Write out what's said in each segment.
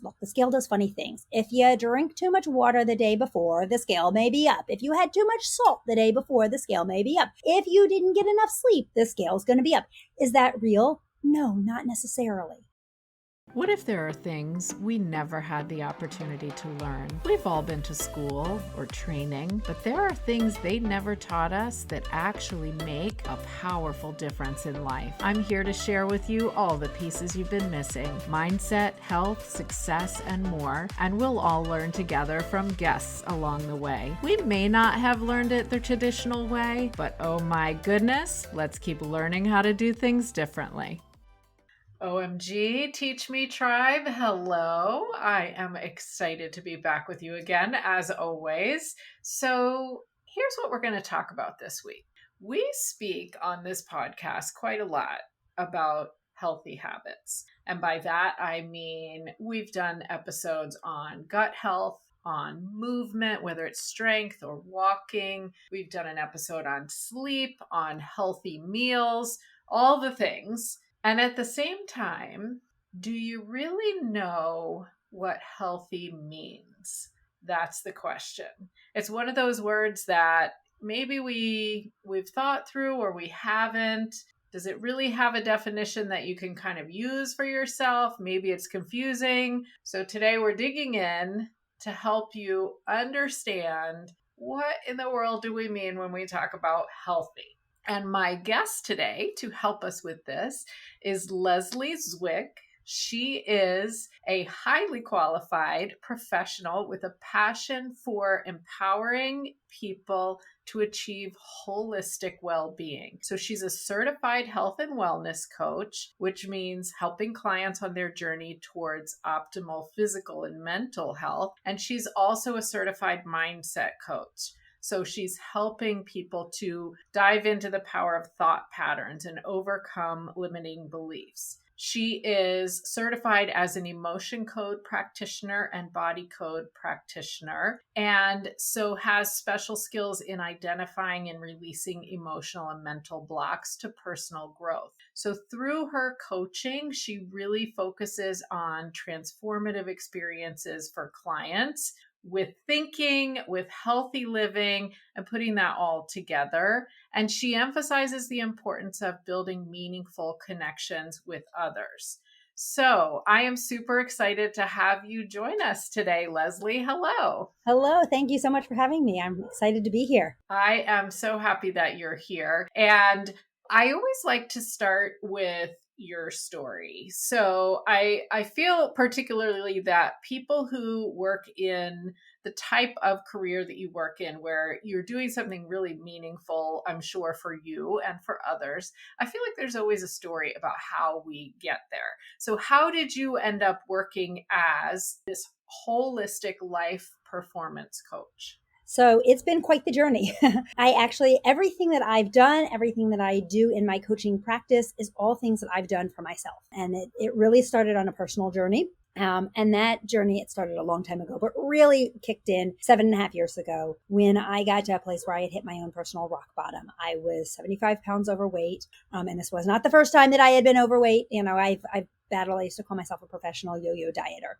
Look, the scale does funny things. If you drink too much water the day before, the scale may be up. If you had too much salt the day before, the scale may be up. If you didn't get enough sleep, the scale's going to be up. Is that real? No, not necessarily. What if there are things we never had the opportunity to learn? We've all been to school or training, but there are things they never taught us that actually make a powerful difference in life. I'm here to share with you all the pieces you've been missing: mindset, health, success, and more. And we'll all learn together from guests along the way. We may not have learned it the traditional way, but oh my goodness, let's keep learning how to do things differently. OMG, Teach Me Tribe, hello. I am excited to be back with you again, as always. So here's what we're going to talk about this week. We speak on this podcast quite a lot about healthy habits. And by that, I mean we've done episodes on gut health, on movement, whether it's strength or walking. We've done an episode on sleep, on healthy meals, all the things. And at the same time, do you really know what healthy means? That's the question. It's one of those words that maybe we've thought through or we haven't. Does it really have a definition that you can kind of use for yourself? Maybe it's confusing. So today we're digging in to help you understand what in the world do we mean when we talk about healthy. And my guest today to help us with this is Lesley Zwick. She is a highly qualified professional with a passion for empowering people to achieve holistic well-being. So she's a certified health and wellness coach, which means helping clients on their journey towards optimal physical and mental health. And she's also a certified mindset coach. So she's helping people to dive into the power of thought patterns and overcome limiting beliefs. She is certified as an emotion code practitioner and body code practitioner, and so has special skills in identifying and releasing emotional and mental blocks to personal growth. So through her coaching, she really focuses on transformative experiences for clients with thinking, with healthy living, and putting that all together. And she emphasizes the importance of building meaningful connections with others. So I am super excited to have you join us today, Lesley. Hello. Hello. Thank you so much for having me. I'm excited to be here. I am so happy that you're here. And I always like to start with your story. So I feel particularly that people who work in the type of career that you work in, where you're doing something really meaningful, I'm sure for you and for others, I feel like there's always a story about how we get there. So how did you end up working as this holistic life performance coach? So it's been quite the journey. Everything that I've done, everything that I do in my coaching practice is all things that I've done for myself. And it really started on a personal journey. And that journey, it started a long time ago, but really kicked in 7.5 years ago when I got to a place where I had hit my own personal rock bottom. I was 75 pounds overweight. And this was not the first time that I had been overweight. I've battled, I used to call myself a professional yo-yo dieter.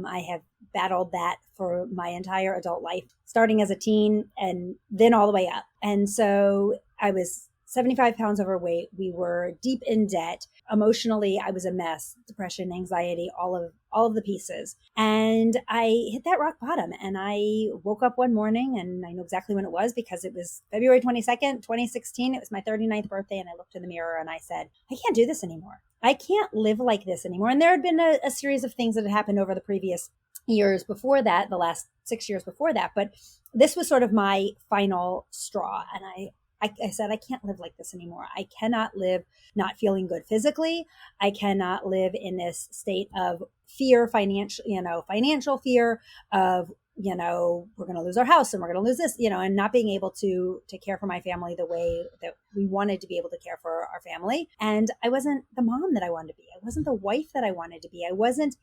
I have battled that for my entire adult life, starting as a teen and then all the way up. And so I was 75 pounds overweight. We were deep in debt. Emotionally, I was a mess. Depression, anxiety, all of the pieces. And I hit that rock bottom. And I woke up one morning, and I know exactly when it was because it was February 22nd, 2016. It was my 39th birthday. And I looked in the mirror and I said, I can't do this anymore. I can't live like this anymore. And there had been a series of things that had happened over the previous years before that, the last 6 years before that. But this was sort of my final straw. And I said, I can't live like this anymore. I cannot live not feeling good physically. I cannot live in this state of fear, financial fear of, we're going to lose our house and we're going to lose this, and not being able to care for my family the way that we wanted to be able to care for our family. And I wasn't the mom that I wanted to be. I wasn't the wife that I wanted to be. I wasn't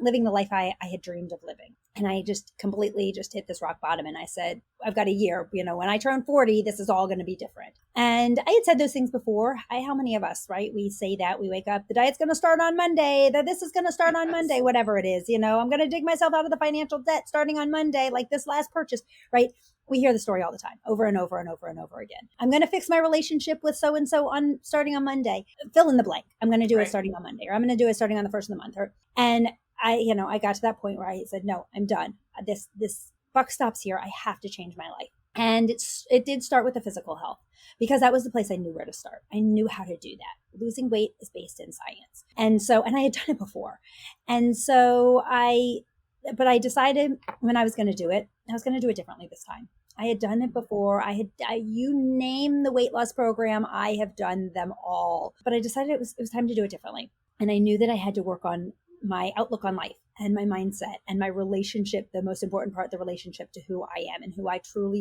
living the life I had dreamed of living. And I just completely just hit this rock bottom. And I said, I've got a year, when I turn 40, this is all going to be different. And I had said those things before. How many of us, right? We say that we wake up, the diet's going to start on Monday, that this is going to start on Monday, whatever it is, I'm going to dig myself out of the financial debt starting on Monday, like this last purchase, right? We hear the story all the time, over and over and over and over again. I'm going to fix my relationship with so-and-so starting on Monday, fill in the blank. I'm going to do it starting on Monday, or I'm going to do it starting on the first of the month. And I got to that point where I said, no, I'm done. This buck stops here. I have to change my life. And it did start with the physical health, because that was the place I knew where to start. I knew how to do that. Losing weight is based in science. And I had done it before. And so I decided when I was going to do it, I was going to do it differently this time. I had done it before. You name the weight loss program, I have done them all. But I decided it was time to do it differently. And I knew that I had to work on my outlook on life and my mindset and my relationship, the most important part, the relationship to who I am and who I truly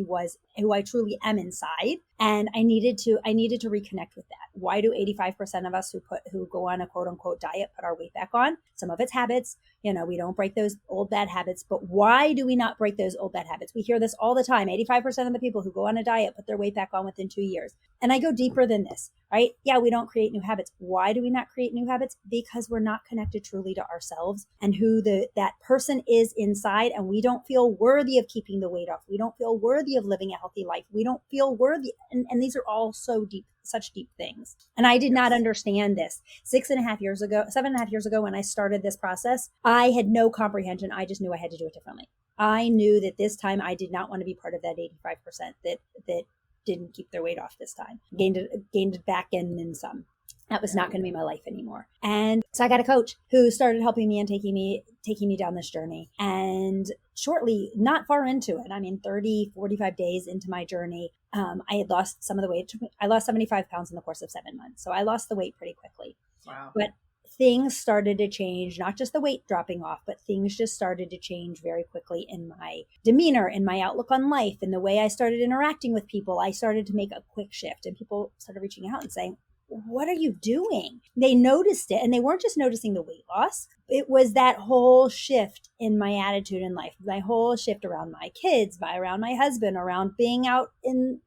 am inside. And I needed to reconnect with that. Why do 85% of us who go on a quote unquote diet put our weight back on? Some of it's habits. We don't break those old bad habits, but why do we not break those old bad habits? We hear this all the time. 85% of the people who go on a diet put their weight back on within 2 years. And I go deeper than this, right? Yeah, we don't create new habits. Why do we not create new habits? Because we're not connected truly to ourselves and who that person is inside. And we don't feel worthy of keeping the weight off. We don't feel worthy of living a healthy life. We don't feel worthy. And these are all so deep, such deep things. And I did not understand this 7.5 years ago, when I started this process. I had no comprehension. I just knew I had to do it differently. I knew that this time I did not want to be part of that 85% that didn't keep their weight off this time, gained it back and some. That was not going to be my life anymore. And so I got a coach who started helping me and taking me down this journey. And shortly, not far into it, 30, 45 days into my journey, I had lost some of the weight. I lost 75 pounds in the course of 7 months. So I lost the weight pretty quickly. Wow. But things started to change, not just the weight dropping off, but things just started to change very quickly in my demeanor, in my outlook on life, in the way I started interacting with people. I started to make a quick shift, and people started reaching out and saying, what are you doing? They noticed it, and they weren't just noticing the weight loss. It was that whole shift in my attitude in life, my whole shift around my kids, around my husband, around being out in,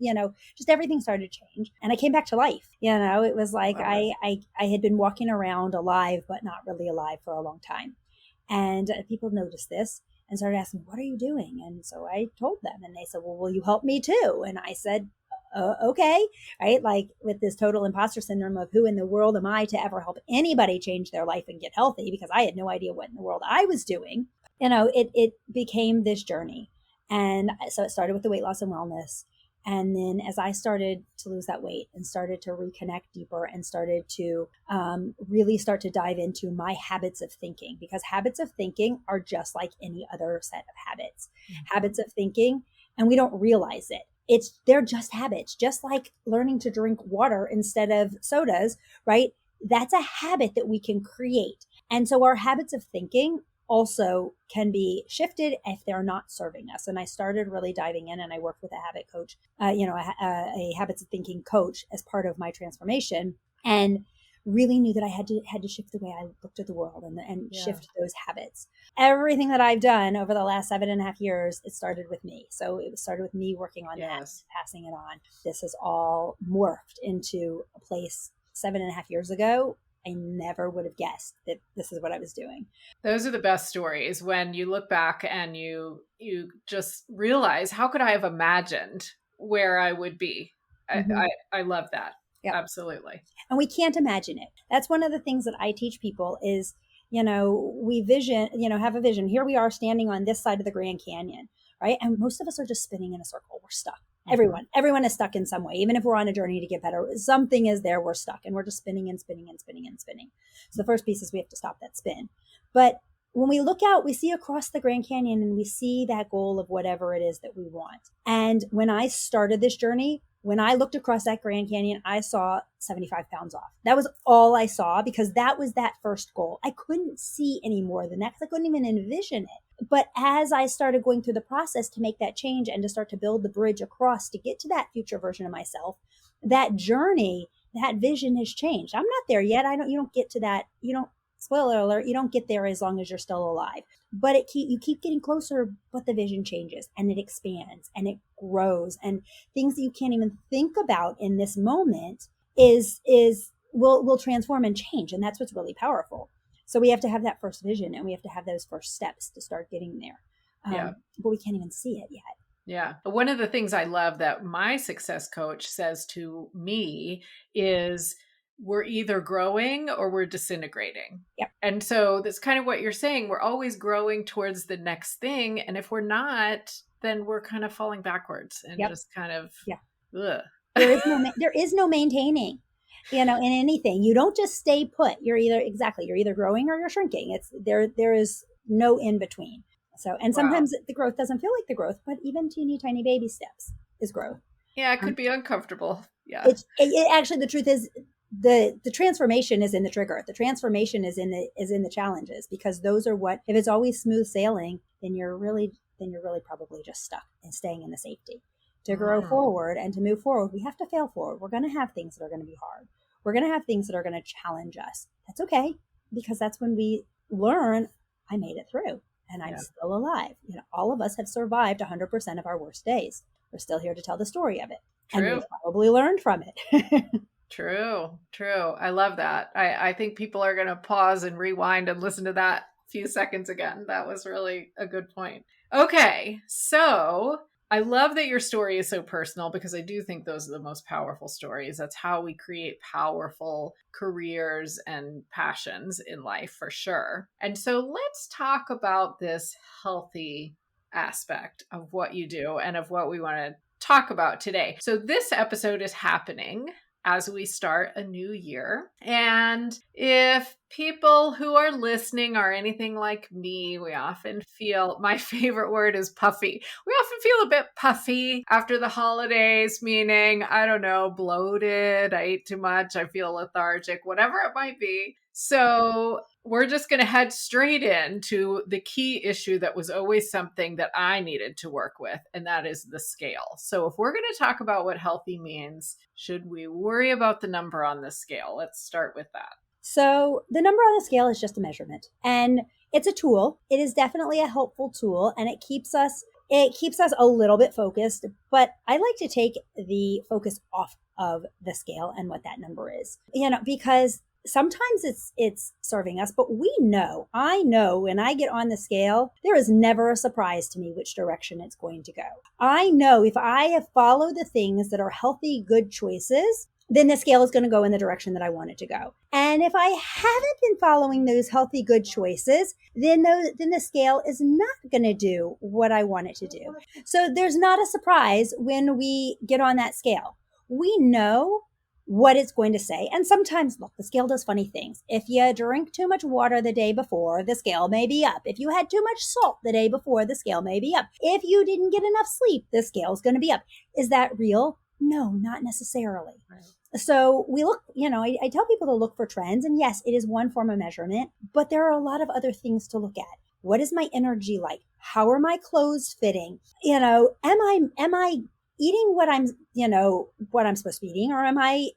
just everything started to change. And I came back to life. It was like I had been walking around alive, but not really alive for a long time. And people noticed this and started asking, what are you doing? And so I told them, and they said, well, will you help me too? And I said, okay, right? Like with this total imposter syndrome of who in the world am I to ever help anybody change their life and get healthy, because I had no idea what in the world I was doing. It became this journey. And so it started with the weight loss and wellness. And then as I started to lose that weight and started to reconnect deeper and started to really start to dive into my habits of thinking, because habits of thinking are just like any other set of habits. Mm-hmm. Habits of thinking, and we don't realize it. They're just habits, just like learning to drink water instead of sodas, right? That's a habit that we can create. And so our habits of thinking also can be shifted if they're not serving us. And I started really diving in, and I worked with a habit coach, a habits of thinking coach as part of my transformation, and really knew that I had to shift the way I looked at the world and shift those habits. Everything that I've done over the last 7.5 years, it started with me. So it started with me working on that, passing it on. This has all morphed into a place 7.5 years ago. I never would have guessed that this is what I was doing. Those are the best stories, when you look back and you just realize, how could I have imagined where I would be? Mm-hmm. I love that. Yep. Absolutely. And we can't imagine it. That's one of the things that I teach people is, we have a vision. Here we are standing on this side of the Grand Canyon, right? And most of us are just spinning in a circle. We're stuck. Mm-hmm. Everyone is stuck in some way. Even if we're on a journey to get better, something is there. We're stuck, and we're just spinning and spinning and spinning and spinning. So the first piece is we have to stop that spin. But when we look out, we see across the Grand Canyon, and we see that goal of whatever it is that we want. And when I started this journey, when I looked across that Grand Canyon, I saw 75 pounds off. That was all I saw, because that was that first goal. I couldn't see any more than that, because I couldn't even envision it. But as I started going through the process to make that change and to start to build the bridge across to get to that future version of myself, that journey, that vision has changed. I'm not there yet. You don't get to that. You don't spoiler alert, you don't get there as long as you're still alive. But you keep getting closer, but the vision changes and it expands and it grows, and things that you can't even think about in this moment will transform and change. And that's what's really powerful. So we have to have that first vision, and we have to have those first steps to start getting there. But we can't even see it yet. Yeah. One of the things I love that my success coach says to me is, we're either growing or we're disintegrating. Yep. And so that's kind of what you're saying. We're always growing towards the next thing. And if we're not, then we're kind of falling backwards and just kind of, ugh. There is no maintaining, in anything. You don't just stay put. You're either growing or you're shrinking. There is no in between. So, and sometimes the growth doesn't feel like the growth, but even teeny tiny baby steps is growth. Yeah. It could be uncomfortable. Yeah. It actually, the truth is, the transformation is in the trigger. The transformation is in the challenges, because those are what, if it's always smooth sailing, then you're really probably just stuck and staying in the safety. To grow forward and to move forward, we have to fail forward. We're going to have things that are going to be hard. We're going to have things that are going to challenge us. That's okay, because that's when we learn, I made it through and I'm still alive. All of us have survived 100% of our worst days. We're still here to tell the story of it. True. And we've probably learned from it. True. I love that. I think people are going to pause and rewind and listen to that few seconds again. That was really a good point. Okay. So I love that your story is so personal, because I do think those are the most powerful stories. That's how we create powerful careers and passions in life, for sure. And so let's talk about this healthy aspect of what you do and of what we want to talk about today. So this episode is happening as we start a new year. And if people who are listening are anything like me, we often feel, my favorite word is puffy. We often feel a bit puffy after the holidays, meaning, I don't know, bloated, I ate too much, I feel lethargic, whatever it might be. So we're just going to head straight into the key issue that was always something that I needed to work with, and that is the scale. So if we're going to talk about what healthy means, should we worry about the number on the scale? Let's start with that. So the number on the scale is just a measurement, and it's a tool. It is definitely a helpful tool, and it keeps us a little bit focused, but I like to take the focus off of the scale and what that number is, because sometimes it's serving us, but I know when I get on the scale, there is never a surprise to me which direction it's going to go. I know if I have followed the things that are healthy, good choices, then the scale is going to go in the direction that I want it to go. And if I haven't been following those healthy, good choices, then the scale is not going to do what I want it to do. So there's not a surprise when we get on that scale. We know what it's going to say. And sometimes, look, the scale does funny things. If you drink too much water the day before, the scale may be up. If you had too much salt the day before, the scale may be up. If you didn't get enough sleep, the scale is going to be up. Is that real? No, not necessarily. Right. So we look, I tell people to look for trends. And yes, it is one form of measurement, but there are a lot of other things to look at. What is my energy like? How are my clothes fitting? Am I eating what I'm supposed to be eating, or am I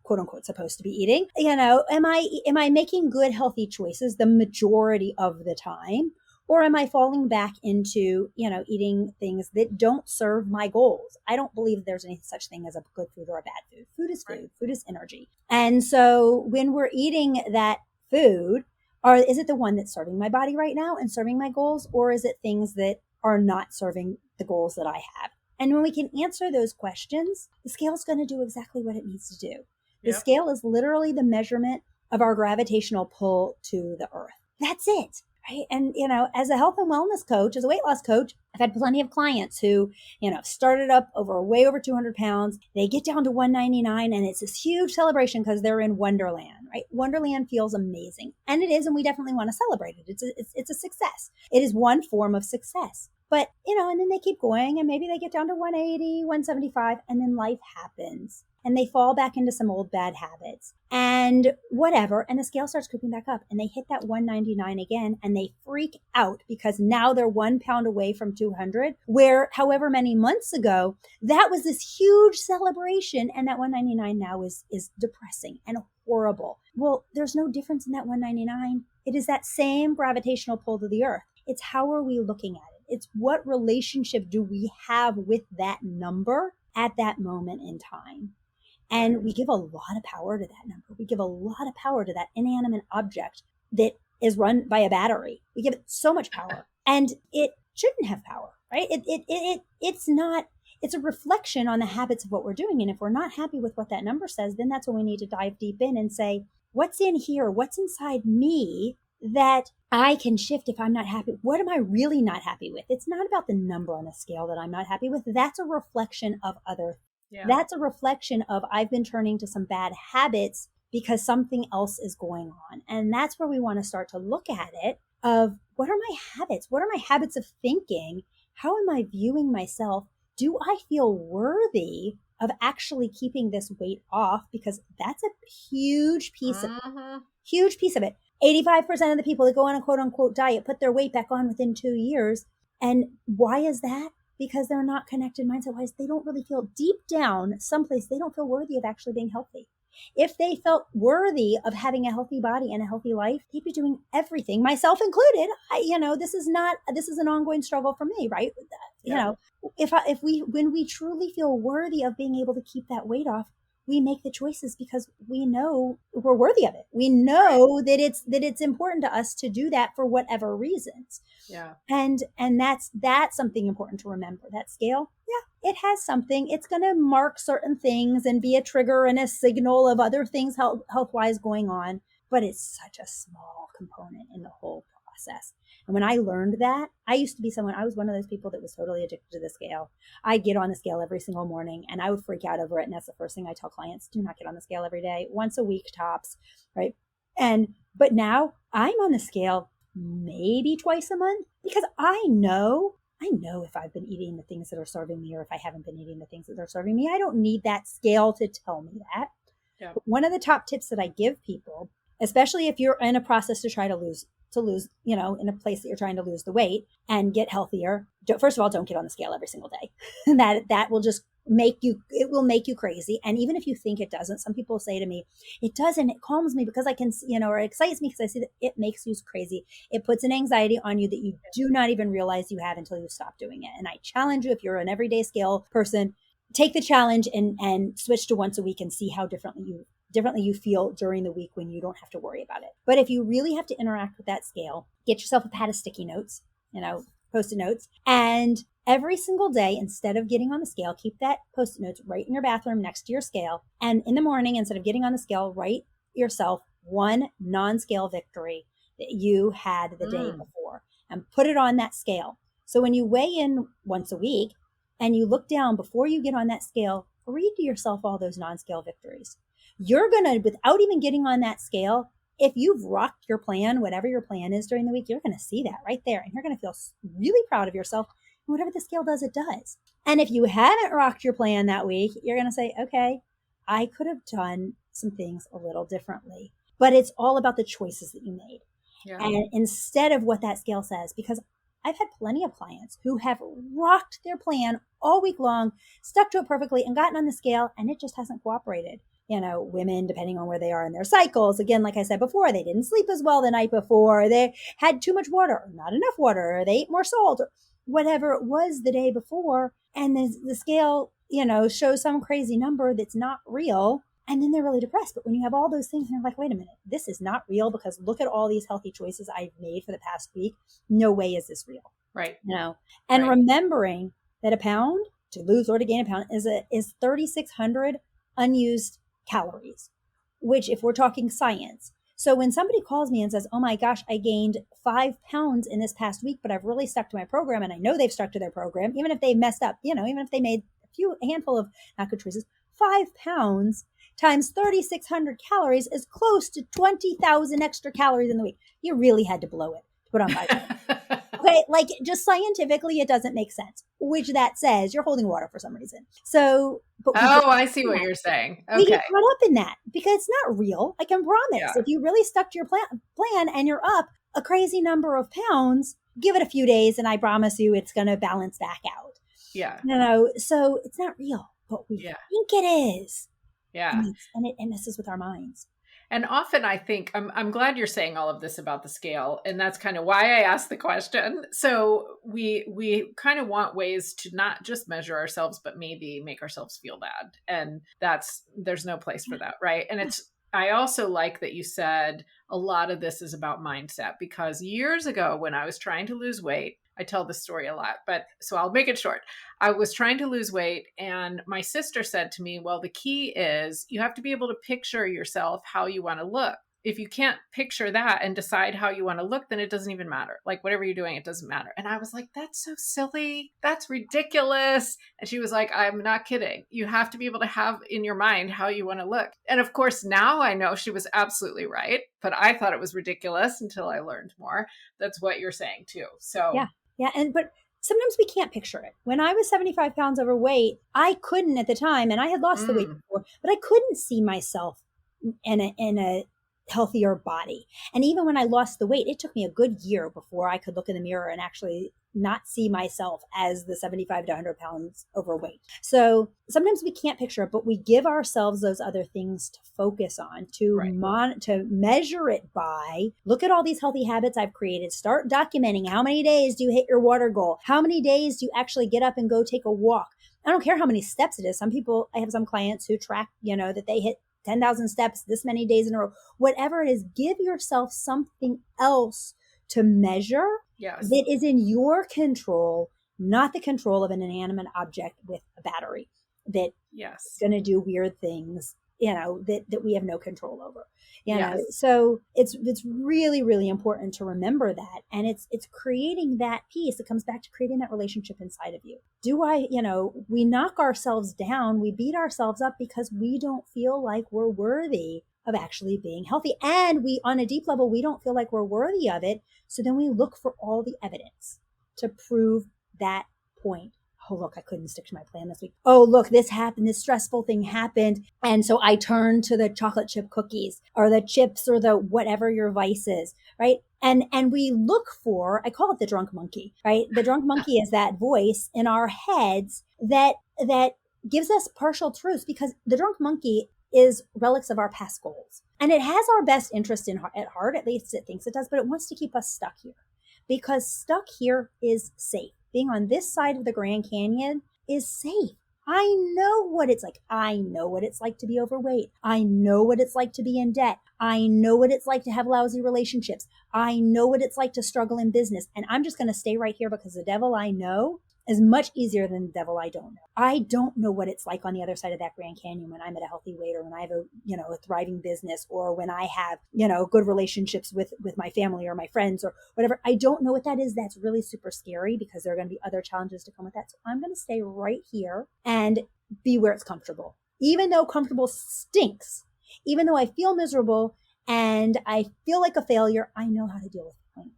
quote unquote supposed to be eating? Am I making good, healthy choices the majority of the time? Or am I falling back into, eating things that don't serve my goals? I don't believe there's any such thing as a good food or a bad food. Food is food. Food is energy. And so when we're eating that food, is it the one that's serving my body right now and serving my goals? Or is it things that are not serving the goals that I have? And when we can answer those questions, the scale is going to do exactly what it needs to do. The scale is literally the measurement of our gravitational pull to the earth. That's it. Right. And, as a health and wellness coach, as a weight loss coach, I've had plenty of clients who, started up way over 200 pounds. They get down to 199 and it's this huge celebration because they're in Wonderland, right? Wonderland feels amazing. And it is. And we definitely want to celebrate it. It's a success. It is one form of success. But, and then they keep going and maybe they get down to 180, 175, and then life happens. And they fall back into some old bad habits and whatever. And the scale starts creeping back up and they hit that 199 again and they freak out because now they're 1 pound away from 200, where however many months ago, that was this huge celebration. And that 199 now is depressing and horrible. Well, there's no difference in that 199. It is that same gravitational pull to the earth. It's how are we looking at it? It's what relationship do we have with that number at that moment in time? And we give a lot of power to that number. We give a lot of power to that inanimate object that is run by a battery. We give it so much power, and it shouldn't have power, right? It's not, it's a reflection on the habits of what we're doing. And if we're not happy with what that number says, then that's when we need to dive deep in and say, what's in here? What's inside me that I can shift if I'm not happy? What am I really not happy with? It's not about the number on the scale that I'm not happy with. That's a reflection of other. Yeah. That's a reflection of I've been turning to some bad habits because something else is going on. And that's where we want to start to look at it of what are my habits? What are my habits of thinking? How am I viewing myself? Do I feel worthy of actually keeping this weight off? Because that's a huge piece of it. Huge piece of it. 85% of the people that go on a quote unquote diet put their weight back on within 2 years. And why is that? Because they're not connected mindset wise. They don't really feel deep down someplace. They don't feel worthy of actually being healthy. If they felt worthy of having a healthy body and a healthy life, they'd be doing everything, myself included. This is an ongoing struggle for me, right? Yeah. When we truly feel worthy of being able to keep that weight off, we make the choices because we know we're worthy of it. We know that it's important to us to do that for whatever reasons. Yeah. And that's something important to remember. That scale, yeah, it has something. It's going to mark certain things and be a trigger and a signal of other things health-wise going on. But it's such a small component in the whole process. And when I learned that, I was one of those people that was totally addicted to the scale. I'd get on the scale every single morning and I would freak out over it. And that's the first thing I tell clients, do not get on the scale every day, once a week tops, right? But now I'm on the scale maybe twice a month because I know if I've been eating the things that are serving me or if I haven't been eating the things that are serving me. I don't need that scale to tell me that. Yeah. One of the top tips that I give people, especially if you're in a process to try to lose, in a place that you're trying to lose the weight and get healthier. First of all, don't get on the scale every single day. that will just make you crazy. And even if you think it doesn't, some people say to me, it doesn't, it calms me because I can, or it excites me because I see that it makes you crazy. It puts an anxiety on you that you do not even realize you have until you stop doing it. And I challenge you, if you're an everyday scale person, take the challenge and switch to once a week and see how differently you feel during the week when you don't have to worry about it. But if you really have to interact with that scale, get yourself a pad of sticky notes, Post-it notes. And every single day, instead of getting on the scale, keep that Post-it notes right in your bathroom next to your scale. And in the morning, instead of getting on the scale, write yourself one non-scale victory that you had the day before and put it on that scale. So when you weigh in once a week and you look down before you get on that scale, read to yourself all those non-scale victories. You're going to, without even getting on that scale, if you've rocked your plan, whatever your plan is during the week, you're going to see that right there. And you're going to feel really proud of yourself. And whatever the scale does, it does. And if you haven't rocked your plan that week, you're going to say, okay, I could have done some things a little differently. But it's all about the choices that you made. Yeah. And instead of what that scale says, because I've had plenty of clients who have rocked their plan all week long, stuck to it perfectly, and gotten on the scale, and it just hasn't cooperated. Women, depending on where they are in their cycles, again, like I said before, they didn't sleep as well the night before, they had too much water, or not enough water, or they ate more salt, or whatever it was the day before, and the scale, shows some crazy number that's not real, and then they're really depressed. But when you have all those things, and you're like, wait a minute, this is not real because look at all these healthy choices I've made for the past week. No way is this real. Right. And right. Remembering that a pound to lose or to gain a pound is 3,600 unused calories, which if we're talking science. So when somebody calls me and says, oh my gosh, I gained 5 pounds in this past week, but I've really stuck to my program, and I know they've stuck to their program, even if they messed up, even if they made a handful of not good choices, 5 pounds times 3,600 calories is close to 20,000 extra calories in the week. You really had to blow it to put on 5 pounds. Okay, just scientifically, it doesn't make sense, which that says you're holding water for some reason. So, I see what you're saying. Okay. We get caught up in that because it's not real. I can promise. Yeah. If you really stuck to your plan and you're up a crazy number of pounds, give it a few days and I promise you it's going to balance back out. Yeah. So it's not real, but we think it is. Yeah. And it messes with our minds. And often I think I'm glad you're saying all of this about the scale, and that's kind of why I asked the question. So we kind of want ways to not just measure ourselves, but maybe make ourselves feel bad, and there's no place for that, right? And I also like that you said a lot of this is about mindset, because years ago when I was trying to lose weight, I tell this story a lot, but so I'll make it short. I was trying to lose weight, and my sister said to me, well, the key is you have to be able to picture yourself how you want to look. If you can't picture that and decide how you want to look, then it doesn't even matter. Like whatever you're doing, it doesn't matter. And I was like, that's so silly. That's ridiculous. And she was like, I'm not kidding. You have to be able to have in your mind how you want to look. And of course, now I know she was absolutely right, but I thought it was ridiculous until I learned more. That's what you're saying too. So Yeah. Yeah. But sometimes we can't picture it. When I was 75 pounds overweight, I couldn't at the time, and I had lost the weight before, but I couldn't see myself in a healthier body. And even when I lost the weight, it took me a good year before I could look in the mirror and actually not see myself as the 75 to 100 pounds overweight. So sometimes we can't picture it, but we give ourselves those other things to focus on, to measure it by. Look at all these healthy habits I've created. Start documenting how many days do you hit your water goal? How many days do you actually get up and go take a walk? I don't care how many steps it is. I have some clients who track, that they hit 10,000 steps this many days in a row. Whatever it is, give yourself something else to measure that is in your control, not the control of an inanimate object with a battery that is going to do weird things, that we have no control over. So it's really, really important to remember that. And it's creating that piece. It comes back to creating that relationship inside of you. We knock ourselves down, we beat ourselves up because we don't feel like we're worthy of actually being healthy. And on a deep level, we don't feel like we're worthy of it. So then we look for all the evidence to prove that point. Oh, look, I couldn't stick to my plan this week. Oh, look, this happened. This stressful thing happened. And so I turned to the chocolate chip cookies or the chips or the whatever your vice is, right? And we look for, I call it the drunk monkey, right? The drunk monkey is that voice in our heads that gives us partial truths, because the drunk monkey is relics of our past goals. And it has our best interest at heart, at least it thinks it does, but it wants to keep us stuck here, because stuck here is safe. Being on this side of the Grand Canyon is safe. I know what it's like. I know what it's like to be overweight. I know what it's like to be in debt. I know what it's like to have lousy relationships. I know what it's like to struggle in business. And I'm just going to stay right here, because the devil I know is much easier than the devil I don't know. I don't know what it's like on the other side of that Grand Canyon when I'm at a healthy weight, or when I have a thriving business, or when I have, good relationships with my family or my friends or whatever. I don't know what that is. That's really super scary, because there are going to be other challenges to come with that. So I'm going to stay right here and be where it's comfortable. Even though comfortable stinks, even though I feel miserable and I feel like a failure, I know how to deal with feelings.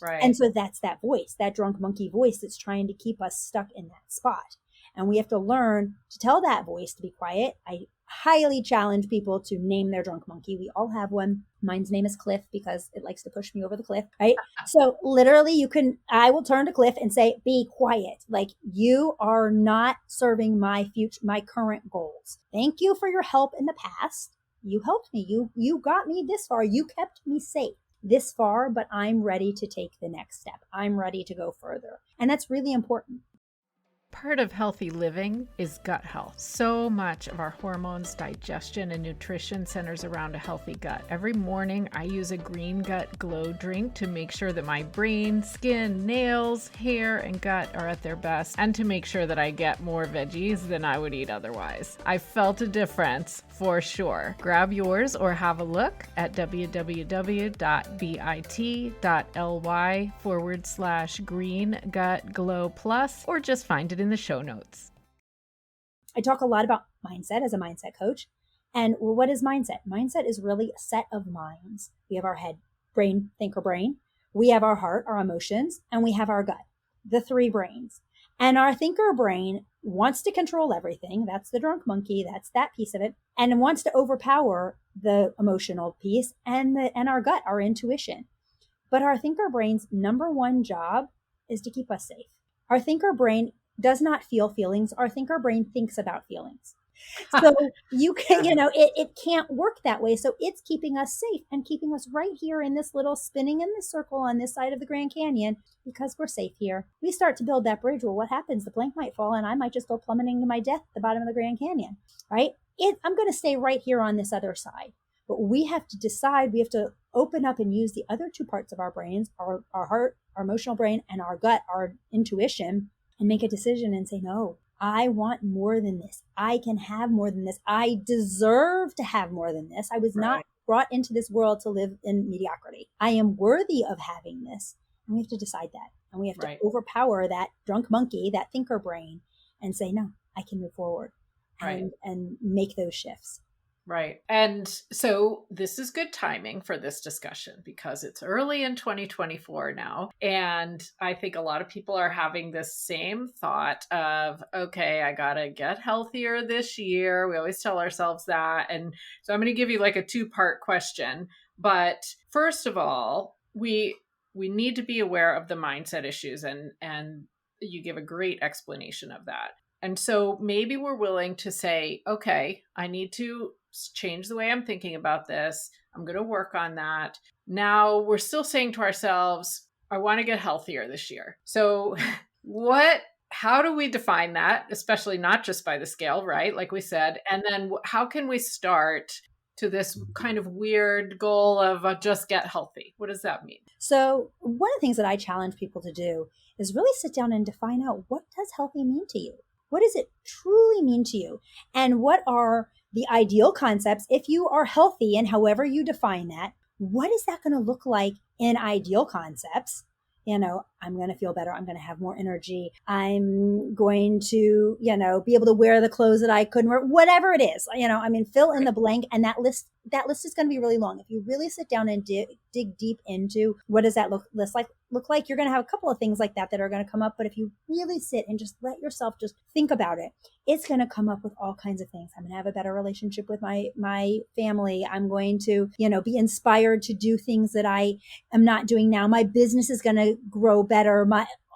Right. And so that's that voice, that drunk monkey voice that's trying to keep us stuck in that spot. And we have to learn to tell that voice to be quiet. I highly challenge people to name their drunk monkey. We all have one. Mine's name is Cliff, because it likes to push me over the cliff, right? So literally I will turn to Cliff and say, be quiet. Like, you are not serving my current goals. Thank you for your help in the past. You helped me. You got me this far. You kept me safe this far, but I'm ready to take the next step. I'm ready to go further. And that's really important. Part of healthy living is gut health. So much of our hormones, digestion, and nutrition centers around a healthy gut. Every morning, I use a green gut glow drink to make sure that my brain, skin, nails, hair, and gut are at their best, and to make sure that I get more veggies than I would eat otherwise. I felt a difference for sure. Grab yours or have a look at www.bit.ly/green gut glow plus, or just find it in the show notes. I talk a lot about mindset as a mindset coach. And what is mindset? Mindset is really a set of minds. We have our head, brain, thinker brain. We have our heart, our emotions, and we have our gut, the three brains. And our thinker brain wants to control everything. That's the drunk monkey. That's that piece of it. And it wants to overpower the emotional piece and our gut, our intuition. But our thinker brain's number one job is to keep us safe. Our thinker brain does not feel feelings. Our thinker brain thinks about feelings. So you can, it can't work that way. So it's keeping us safe and keeping us right here in this little spinning in this circle on this side of the Grand Canyon because we're safe here. We start to build that bridge. Well, what happens? The plank might fall and I might just go plummeting to my death at the bottom of the Grand Canyon, right? I'm going to stay right here on this other side. But we have to decide, we have to open up and use the other two parts of our brains, our heart, our emotional brain, and our gut, our intuition, and make a decision and say, no, I want more than this. I can have more than this. I deserve to have more than this. I was not brought into this world to live in mediocrity. I am worthy of having this. And we have to decide that. And we have to overpower that drunk monkey, that thinker brain, and say, no, I can move forward and make those shifts. Right. And so this is good timing for this discussion because it's early in 2024 now. And I think a lot of people are having this same thought of, okay, I got to get healthier this year. We always tell ourselves that. And so I'm going to give you like a 2-part question. But first of all, we need to be aware of the mindset issues. And you give a great explanation of that. And so maybe we're willing to say, okay, I need to change the way I'm thinking about this. I'm going to work on that. Now we're still saying to ourselves, I want to get healthier this year. So how do we define that? Especially not just by the scale, right? Like we said. And then how can we start to this kind of weird goal of just get healthy? What does that mean? So one of the things that I challenge people to do is really sit down and define out, what does healthy mean to you? What does it truly mean to you? And what are the ideal concepts? If you are healthy and however you define that, what is that going to look like in ideal concepts? I'm going to feel better. I'm going to have more energy. I'm going to, be able to wear the clothes that I couldn't wear, whatever it is, fill in the blank. And that list is going to be really long. If you really sit down and dig deep into what does that look like, you're going to have a couple of things like that are going to come up. But if you really sit and just let yourself just think about it, it's going to come up with all kinds of things. I'm going to have a better relationship with my family. I'm going to, be inspired to do things that I am not doing now. My business is going to grow better.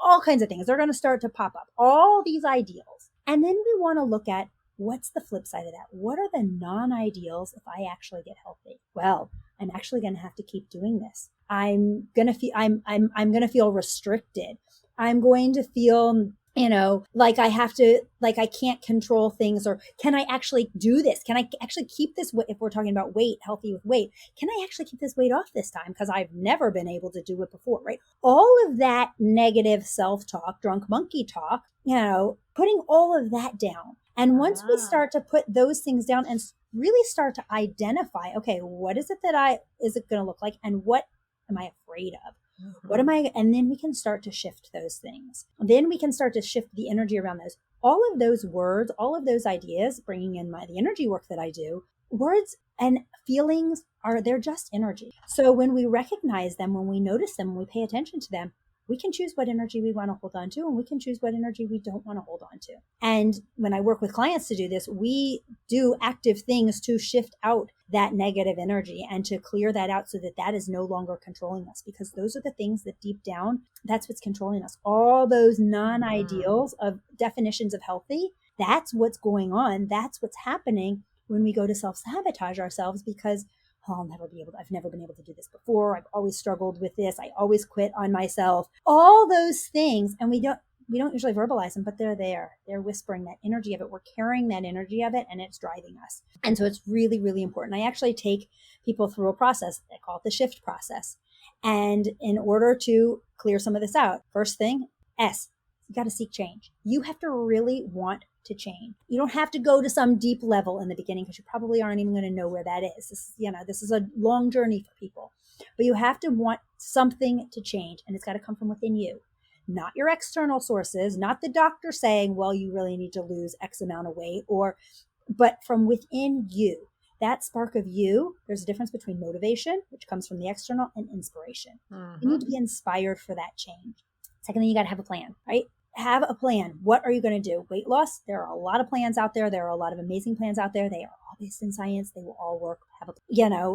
All kinds of things. They're going to start to pop up. All these ideals. And then we want to look at what's the flip side of that? What are the non-ideals if I actually get healthy? Well, I'm actually going to have to keep doing this. I'm going to feel restricted. I'm going to feel, like I can't control things, or can I actually do this? Can I actually keep this? If we're talking about weight, healthy with weight, can I actually keep this weight off this time? Because I've never been able to do it before, right? All of that negative self-talk, drunk monkey talk, putting all of that down. And once we start to put those things down and really start to identify, okay, what is it is it going to look like? And what am I afraid of? Mm-hmm. And then we can start to shift those things. Then we can start to shift the energy around those. All of those words, all of those ideas, bringing in the energy work that I do, words and feelings they're just energy. So when we recognize them, when we notice them, when we pay attention to them, we can choose what energy we want to hold on to, and we can choose what energy we don't want to hold on to. And when I work with clients to do this, we do active things to shift out that negative energy and to clear that out so that is no longer controlling us, because those are the things that deep down, that's what's controlling us. All those non-ideals of definitions of healthy, that's what's going on. That's what's happening when we go to self-sabotage ourselves because I've never been able to do this before. I've always struggled with this. I always quit on myself. All those things. And we don't usually verbalize them, but they're there. They're whispering that energy of it. We're carrying that energy of it, and it's driving us. And so it's really, really important. I actually take people through a process. I call it the shift process. And in order to clear some of this out, first thing, S, you got to seek change. You have to really want to change. You don't have to go to some deep level in the beginning because you probably aren't even going to know where that is. This is a long journey for people, but you have to want something to change, and it's got to come from within you, not your external sources, not the doctor saying, well, you really need to lose X amount of weight, but from within you, that spark of you. There's a difference between motivation, which comes from the external, and inspiration. Mm-hmm. You need to be inspired for that change. Second thing, you got to have a plan, right? Have a plan. What are you going to do? Weight loss? There are a lot of plans out there. There are a lot of amazing plans out there. They are all based in science. They will all work.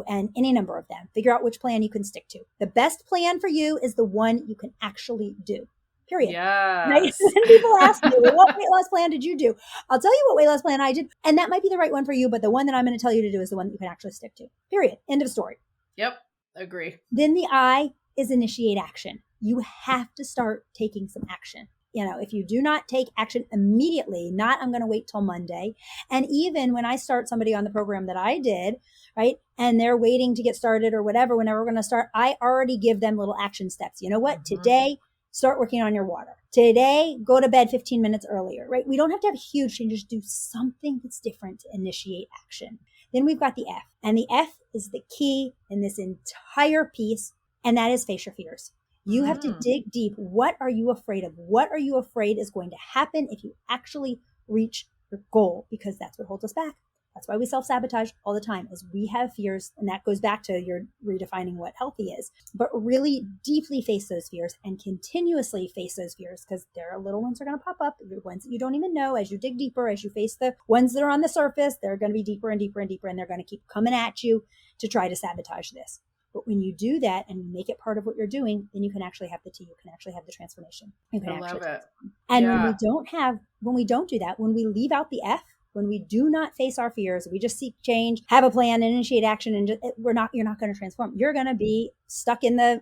And any number of them. Figure out which plan you can stick to. The best plan for you is the one you can actually do. period. Right? Yes. When people ask me, well, what weight loss plan did you do? I'll tell you what weight loss plan I did. And that might be the right one for you, but the one that I'm going to tell you to do is the one that you can actually stick to. Period. End of story. Yep. Agree. Then the I is initiate action. You have to start taking some action. If you do not take action immediately, not I'm going to wait till Monday. And even when I start somebody on the program that I did, right, and they're waiting to get started or whatever, whenever we're going to start, I already give them little action steps. You know what? Mm-hmm. Today, start working on your water. Today, go to bed 15 minutes earlier, right? We don't have to have huge changes. Do something that's different to initiate action. Then we've got the F, and the F is the key in this entire piece, and that is face your fears. You have to dig deep. What are you afraid of? What are you afraid is going to happen if you actually reach your goal? Because that's what holds us back. That's why we self-sabotage all the time, is we have fears. And that goes back to your redefining what healthy is. But really deeply face those fears and continuously face those fears, because there are little ones that are going to pop up, the ones that you don't even know. As you dig deeper, as you face the ones that are on the surface, they're going to be deeper and deeper and deeper, and they're going to keep coming at you to try to sabotage this. But when you do that and you make it part of what you're doing, then you can actually have the T. You can actually have the transformation. You can I love it. And when we don't do that, when we leave out the F, when we do not face our fears, we just seek change, have a plan, and initiate action, and you're not going to transform. You're going to be stuck in the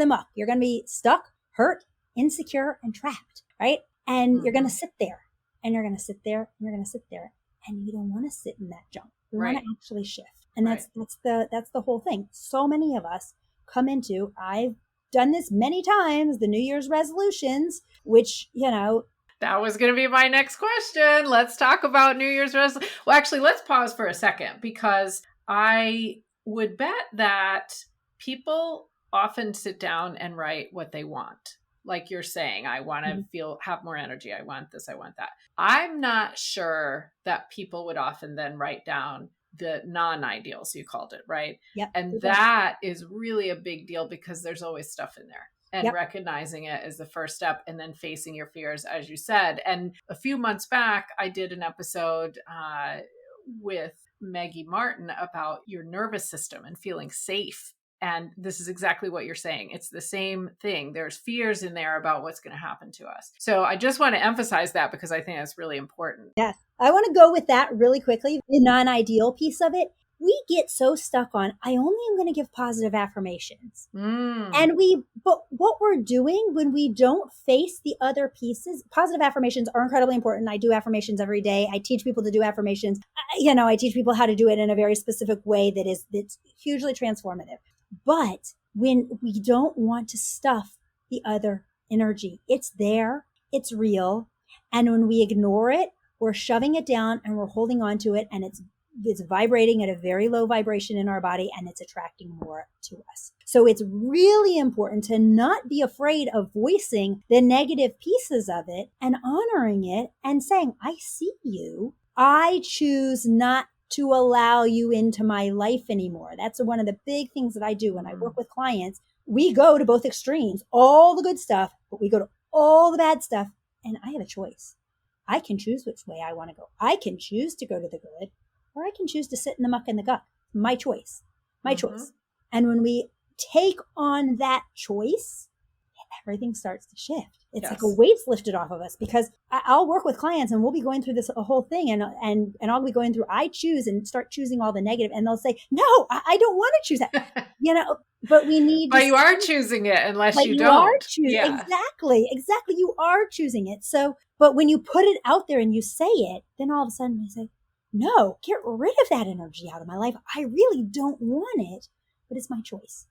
muck. You're going to be stuck, hurt, insecure, and trapped, right? And you're going to sit there, and you're going to sit there, and you're going to sit there, and you don't want to sit in that junk. You want to actually shift. And that's the whole thing. So many of us come into, I've done this many times, the New Year's resolutions, which, that was going to be my next question. Let's talk about New Year's resolution. Well, actually, let's pause for a second, because I would bet that people often sit down and write what they want. Like you're saying, I want to have more energy. I want this. I want that. I'm not sure that people would often then write down the non-ideals, you called it, right? Yep. And that is really a big deal, because there's always stuff in there. And recognizing it is the first step, and then facing your fears, as you said. And a few months back, I did an episode with Maggie Martin about your nervous system and feeling safe. And this is exactly what you're saying. It's the same thing. There's fears in there about what's going to happen to us. So I just want to emphasize that, because I think that's really important. Yes. I want to go with that really quickly. The non-ideal piece of it. We get so stuck on, I only am going to give positive affirmations. But what we're doing when we don't face the other pieces, positive affirmations are incredibly important. I do affirmations every day. I teach people to do affirmations. I teach people how to do it in a very specific way that's hugely transformative. But when we don't want to stuff the other energy, it's there, it's real. And when we ignore it, we're shoving it down and we're holding on to it, and it's vibrating at a very low vibration in our body, and it's attracting more to us. So it's really important to not be afraid of voicing the negative pieces of it and honoring it and saying, I see you. I choose not to allow you into my life anymore. That's one of the big things that I do when I work with clients. We go to both extremes, all the good stuff, but we go to all the bad stuff, and I have a choice. I can choose which way I want to go. I can choose to go to the good, or I can choose to sit in the muck and the guck. My choice. My choice. And when we take on that choice, everything starts to shift. It's like a weight's lifted off of us, because I'll work with clients and we'll be going through this a whole thing, and I'll be going through, I choose, and start choosing all the negative, and they'll say, no, I don't want to choose that. But we need But you are choosing it unless you don't. Are choosing. Exactly. You are choosing it. So, but when you put it out there and you say it, then all of a sudden you say, no, get rid of that energy out of my life. I really don't want it, but it's my choice.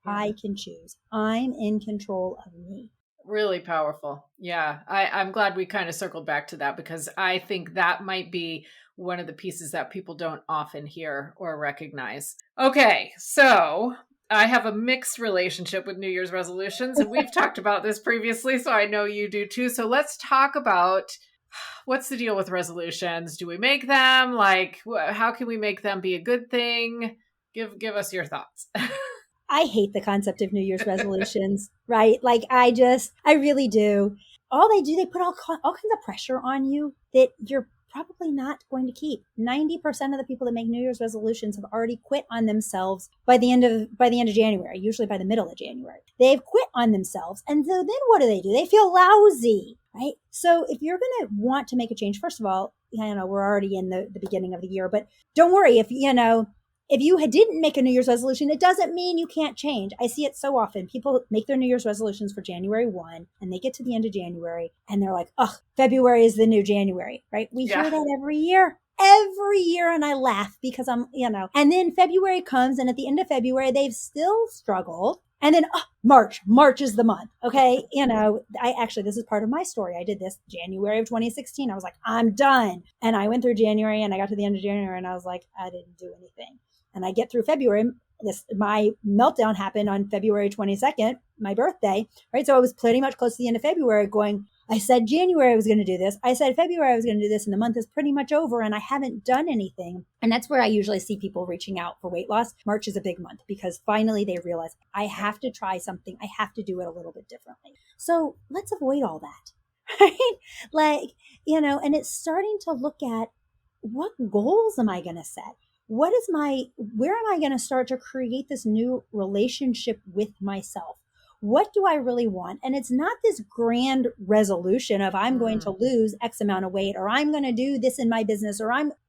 I can choose. I'm in control of me. Really powerful. Yeah. I'm glad we kind of circled back to that, because I think that might be one of the pieces that people don't often hear or recognize. Okay. So I have a mixed relationship with New Year's resolutions, and we've talked about this previously, so I know you do too. So let's talk about, what's the deal with resolutions? Do we make them? Like, how can we make them be a good thing? Give us your thoughts. I hate the concept of New Year's resolutions, right? Like I really do. All they do, they put all kinds of pressure on you that you're probably not going to keep. 90% of the people that make New Year's resolutions have already quit on themselves by the end of January, usually by the middle of January. They've quit on themselves. And so then what do? They feel lousy, right? So if you're going to want to make a change, first of all, we're already in the beginning of the year, but don't worry if you didn't make a New Year's resolution, it doesn't mean you can't change. I see it so often. People make their New Year's resolutions for January 1 and they get to the end of January and they're like, oh, February is the new January, right? We hear that every year. And I laugh because and then February comes and at the end of February, they've still struggled. And then March is the month. Okay. This is part of my story. I did this January of 2016. I was like, I'm done. And I went through January and I got to the end of January and I was like, I didn't do anything. And I get through February. My meltdown happened on February 22nd, my birthday, right? So I was pretty much close to the end of February going, I said January I was going to do this. I said February I was going to do this, and the month is pretty much over and I haven't done anything. And that's where I usually see people reaching out for weight loss. March is a big month because finally they realize I have to try something. I have to do it a little bit differently. So let's avoid all that, right? And it's starting to look at what goals am I going to set? Where am I going to start to create this new relationship with myself? What do I really want? And it's not this grand resolution of I'm going to lose X amount of weight or I'm going to do this in my business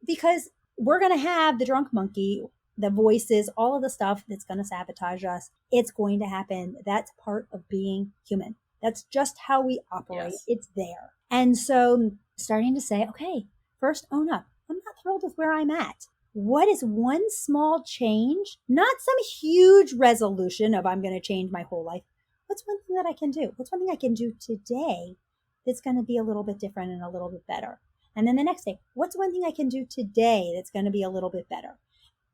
because we're going to have the drunk monkey, the voices, all of the stuff that's going to sabotage us. It's going to happen. That's part of being human. That's just how we operate. Yes. It's there. And so starting to say, okay, first own up. I'm not thrilled with where I'm at. What is one small change? Not some huge resolution of I'm going to change my whole life. What's one thing that I can do? What's one thing I can do today that's going to be a little bit different and a little bit better? And then the next day, what's one thing I can do today that's going to be a little bit better?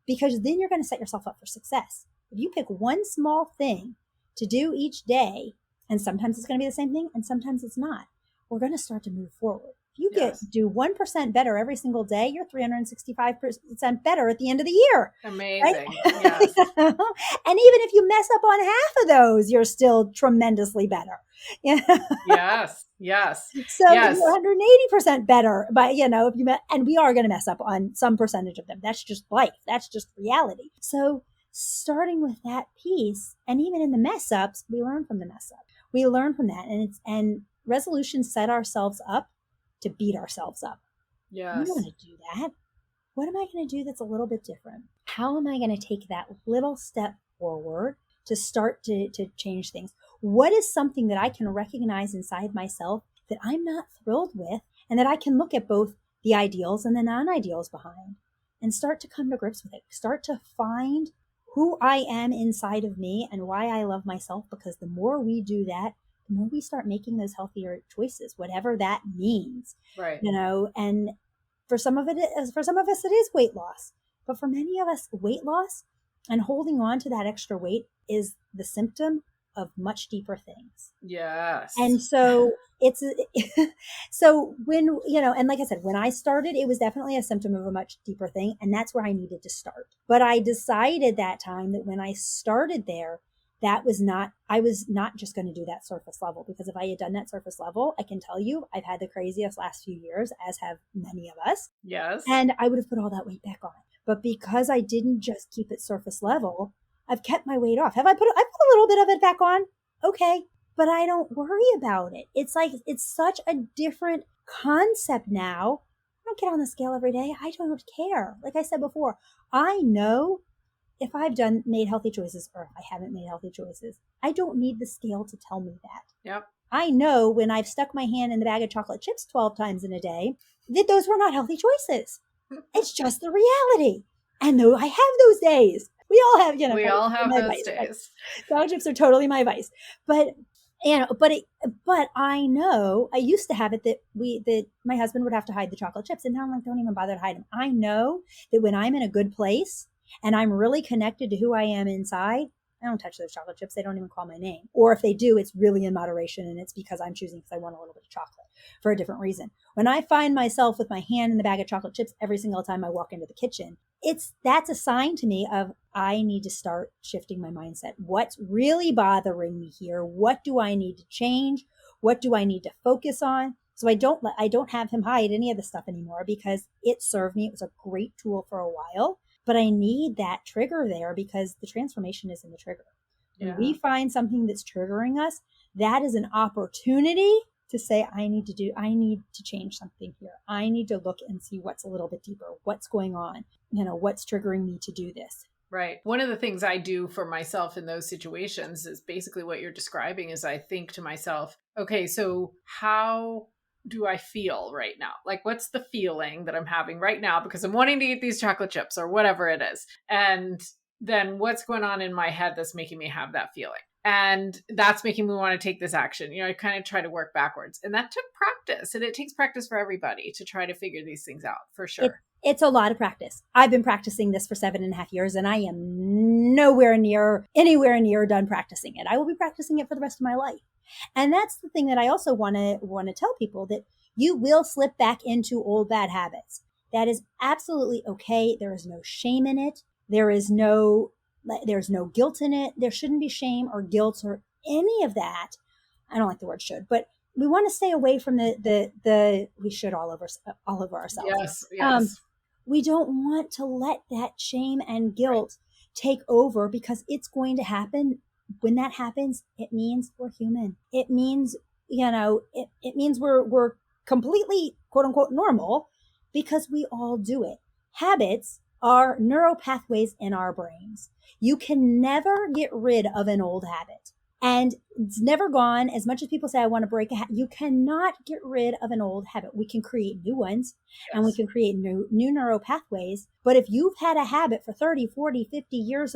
Because then you're going to set yourself up for success. If you pick one small thing to do each day, and sometimes it's going to be the same thing and sometimes it's not, we're going to start to move forward. If you do 1% better every single day, you're 365% better at the end of the year. Amazing. Right? Yes. And even if you mess up on half of those, you're still tremendously better. Yes. So you're 180% better, but and we are going to mess up on some percentage of them. That's just life. That's just reality. So starting with that piece, and even in the mess ups, we learn from the mess up. We learn from that, and resolutions set ourselves up to beat ourselves up. Yes. I'm not going to do that. What am I going to do that's a little bit different? How am I going to take that little step forward to start to change things? What is something that I can recognize inside myself that I'm not thrilled with and that I can look at both the ideals and the non-ideals behind and start to come to grips with it? Start to find who I am inside of me and why I love myself, because the more we do that, the more we start making those healthier choices, whatever that means, right? And for some of us, it is weight loss, but for many of us, weight loss and holding on to that extra weight is the symptom of much deeper things. Yes. And so so when, and like I said, when I started, it was definitely a symptom of a much deeper thing. And that's where I needed to start. But I decided that time that when I started there, I was not just going to do that surface level, because if I had done that surface level, I can tell you I've had the craziest last few years, as have many of us. Yes. And I would have put all that weight back on. But because I didn't just keep it surface level, I've kept my weight off. I put a little bit of it back on. Okay. But I don't worry about it. It's such a different concept now. I don't get on the scale every day. I don't care. Like I said before, I know if I've made healthy choices or if I haven't made healthy choices. I don't need the scale to tell me that. Yep. I know when I've stuck my hand in the bag of chocolate chips 12 times in a day, that those were not healthy choices. It's just the reality. And though I have those days, we all have, we all have those days. Right? Chocolate chips are totally my vice. But I know I used to have it that my husband would have to hide the chocolate chips. And now I'm like, don't even bother to hide them. I know that when I'm in a good place and I'm really connected to who I am inside, I don't touch those chocolate chips. They don't even call my name. Or if they do, it's really in moderation. And it's because I'm choosing because I want a little bit of chocolate for a different reason. When I find myself with my hand in the bag of chocolate chips every single time I walk into the kitchen, that's a sign to me of I need to start shifting my mindset. What's really bothering me here? What do I need to change? What do I need to focus on? So I don't have him hide any of the stuff anymore because it served me. It was a great tool for a while, but I need that trigger there because the transformation is in the trigger. When we find something that's triggering us, that is an opportunity to say, I need to change something here. I need to look and see what's a little bit deeper. What's going on? What's triggering me to do this? Right. One of the things I do for myself in those situations is basically what you're describing is I think to myself, okay, so how do I feel right now? Like, what's the feeling that I'm having right now? Because I'm wanting to eat these chocolate chips or whatever it is. And then what's going on in my head that's making me have that feeling? And that's making me want to take this action. I kind of try to work backwards. And that took practice. And it takes practice for everybody to try to figure these things out, for sure. It's a lot of practice. I've been practicing this for 7.5 years and I am anywhere near done practicing it. I will be practicing it for the rest of my life. And that's the thing that I also want to tell people, that you will slip back into old bad habits. That is absolutely okay. There is no shame in it. There's no guilt in it. There shouldn't be shame or guilt or any of that. I don't like the word should, but we want to stay away from the we should all over ourselves. Yes. We don't want to let that shame and guilt take over, because it's going to happen. When that happens, it means we're human. It means, it means we're completely quote unquote normal, because we all do it. Habits are neural pathways in our brains. You can never get rid of an old habit. And it's never gone. As much as people say, I want to break a habit, you cannot get rid of an old habit. We can create new ones, and we can create new neural pathways. But if you've had a habit for 30, 40, 50 years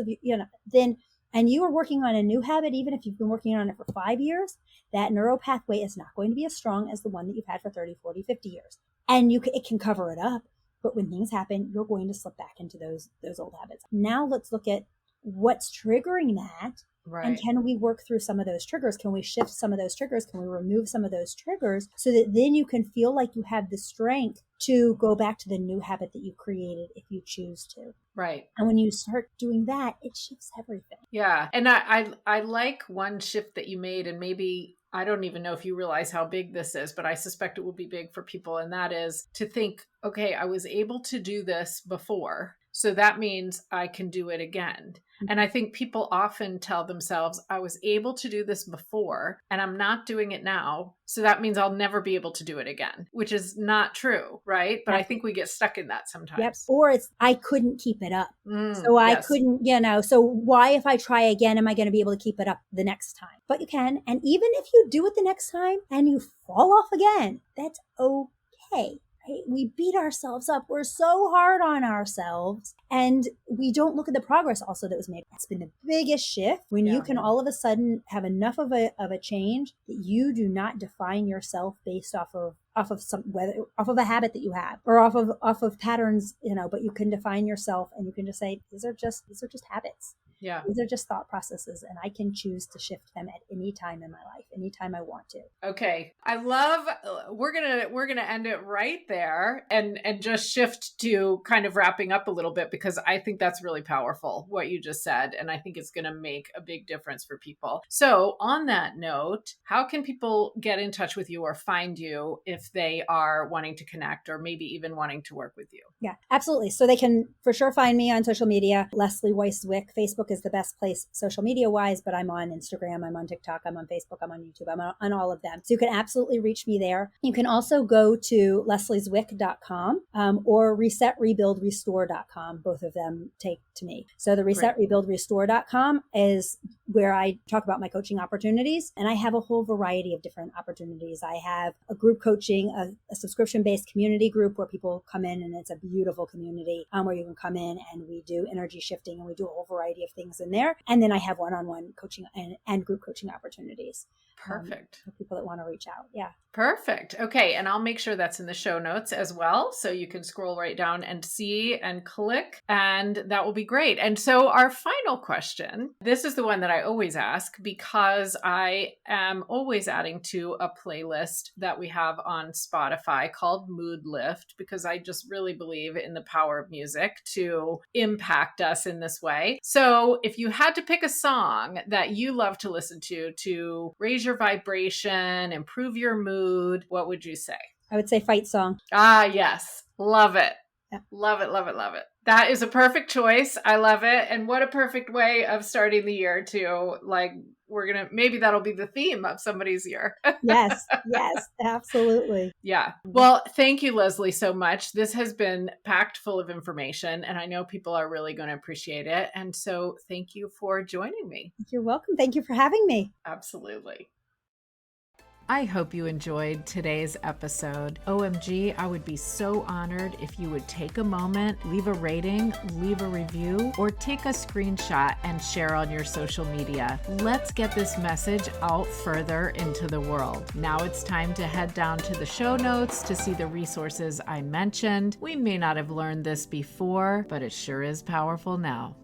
and you are working on a new habit, even if you've been working on it for 5 years, that neural pathway is not going to be as strong as the one that you've had for 30, 40, 50 years. And it can cover it up. But when things happen, you're going to slip back into those old habits. Now let's look at what's triggering that. Right. And can we work through some of those triggers? Can we shift some of those triggers? Can we remove some of those triggers so that then you can feel like you have the strength to go back to the new habit that you created if you choose to? Right. And when you start doing that, it shifts everything. Yeah. And I like one shift that you made, and maybe I don't even know if you realize how big this is, but I suspect it will be big for people. And that is to think, okay, I was able to do this before, so that means I can do it again. And I think people often tell themselves, I was able to do this before and I'm not doing it now, so that means I'll never be able to do it again, which is not true, right? But I think we get stuck in that sometimes. Yep. Or it's, I couldn't keep it up. So I couldn't, so why, if I try again, am I going to be able to keep it up the next time? But you can. And even if you do it the next time and you fall off again, that's okay. We beat ourselves up. We're so hard on ourselves, and we don't look at the progress also that was made. That's been the biggest shift, when you can all of a sudden have enough of a change that you do not define yourself based off of a habit that you have, or off of patterns, but you can define yourself, and you can just say, these are just habits. Yeah. These are just thought processes, and I can choose to shift them at any time in my life, anytime I want to. Okay. I love, we're going to end it right there and just shift to kind of wrapping up a little bit, because I think that's really powerful, what you just said. And I think it's going to make a big difference for people. So on that note, how can people get in touch with you or find you if they are wanting to connect, or maybe even wanting to work with you? Yeah, absolutely. So they can for sure find me on social media. Lesley Zwick. Facebook is the best place social media wise, but I'm on Instagram, I'm on TikTok, I'm on Facebook, I'm on YouTube, I'm on all of them. So you can absolutely reach me there. You can also go to lesliezwick.com or resetrebuildrestore.com. Both of them take to me. So the resetrebuildrestore.com is where I talk about my coaching opportunities. And I have a whole variety of different opportunities. I have a group coaching, a subscription-based community group where people come in, and it's a beautiful community where you can come in and we do energy shifting, and we do a whole variety of things in there. And then I have one-on-one coaching and group coaching opportunities. Perfect. For people that want to reach out. Yeah. Perfect. Okay. And I'll make sure that's in the show notes as well, so you can scroll right down and see and click, and that will be great. And so our final question, this is the one that I always ask, because I am always adding to a playlist that we have on Spotify called Mood Lift, because I just really believe in the power of music to impact us in this way. So if you had to pick a song that you love to listen to raise your your vibration, improve your mood, what would you say? I would say fight song. Ah, yes. Love it. Yeah. Love it, love it, love it. That is a perfect choice. I love it. And what a perfect way of starting the year too. Like, maybe that'll be the theme of somebody's year. Yes, absolutely. Yeah. Well, thank you, Lesley, so much. This has been packed full of information, and I know people are really going to appreciate it. And so thank you for joining me. You're welcome. Thank you for having me. Absolutely. I hope you enjoyed today's episode. OMG, I would be so honored if you would take a moment, leave a rating, leave a review, or take a screenshot and share on your social media. Let's get this message out further into the world. Now it's time to head down to the show notes to see the resources I mentioned. We may not have learned this before, but it sure is powerful now.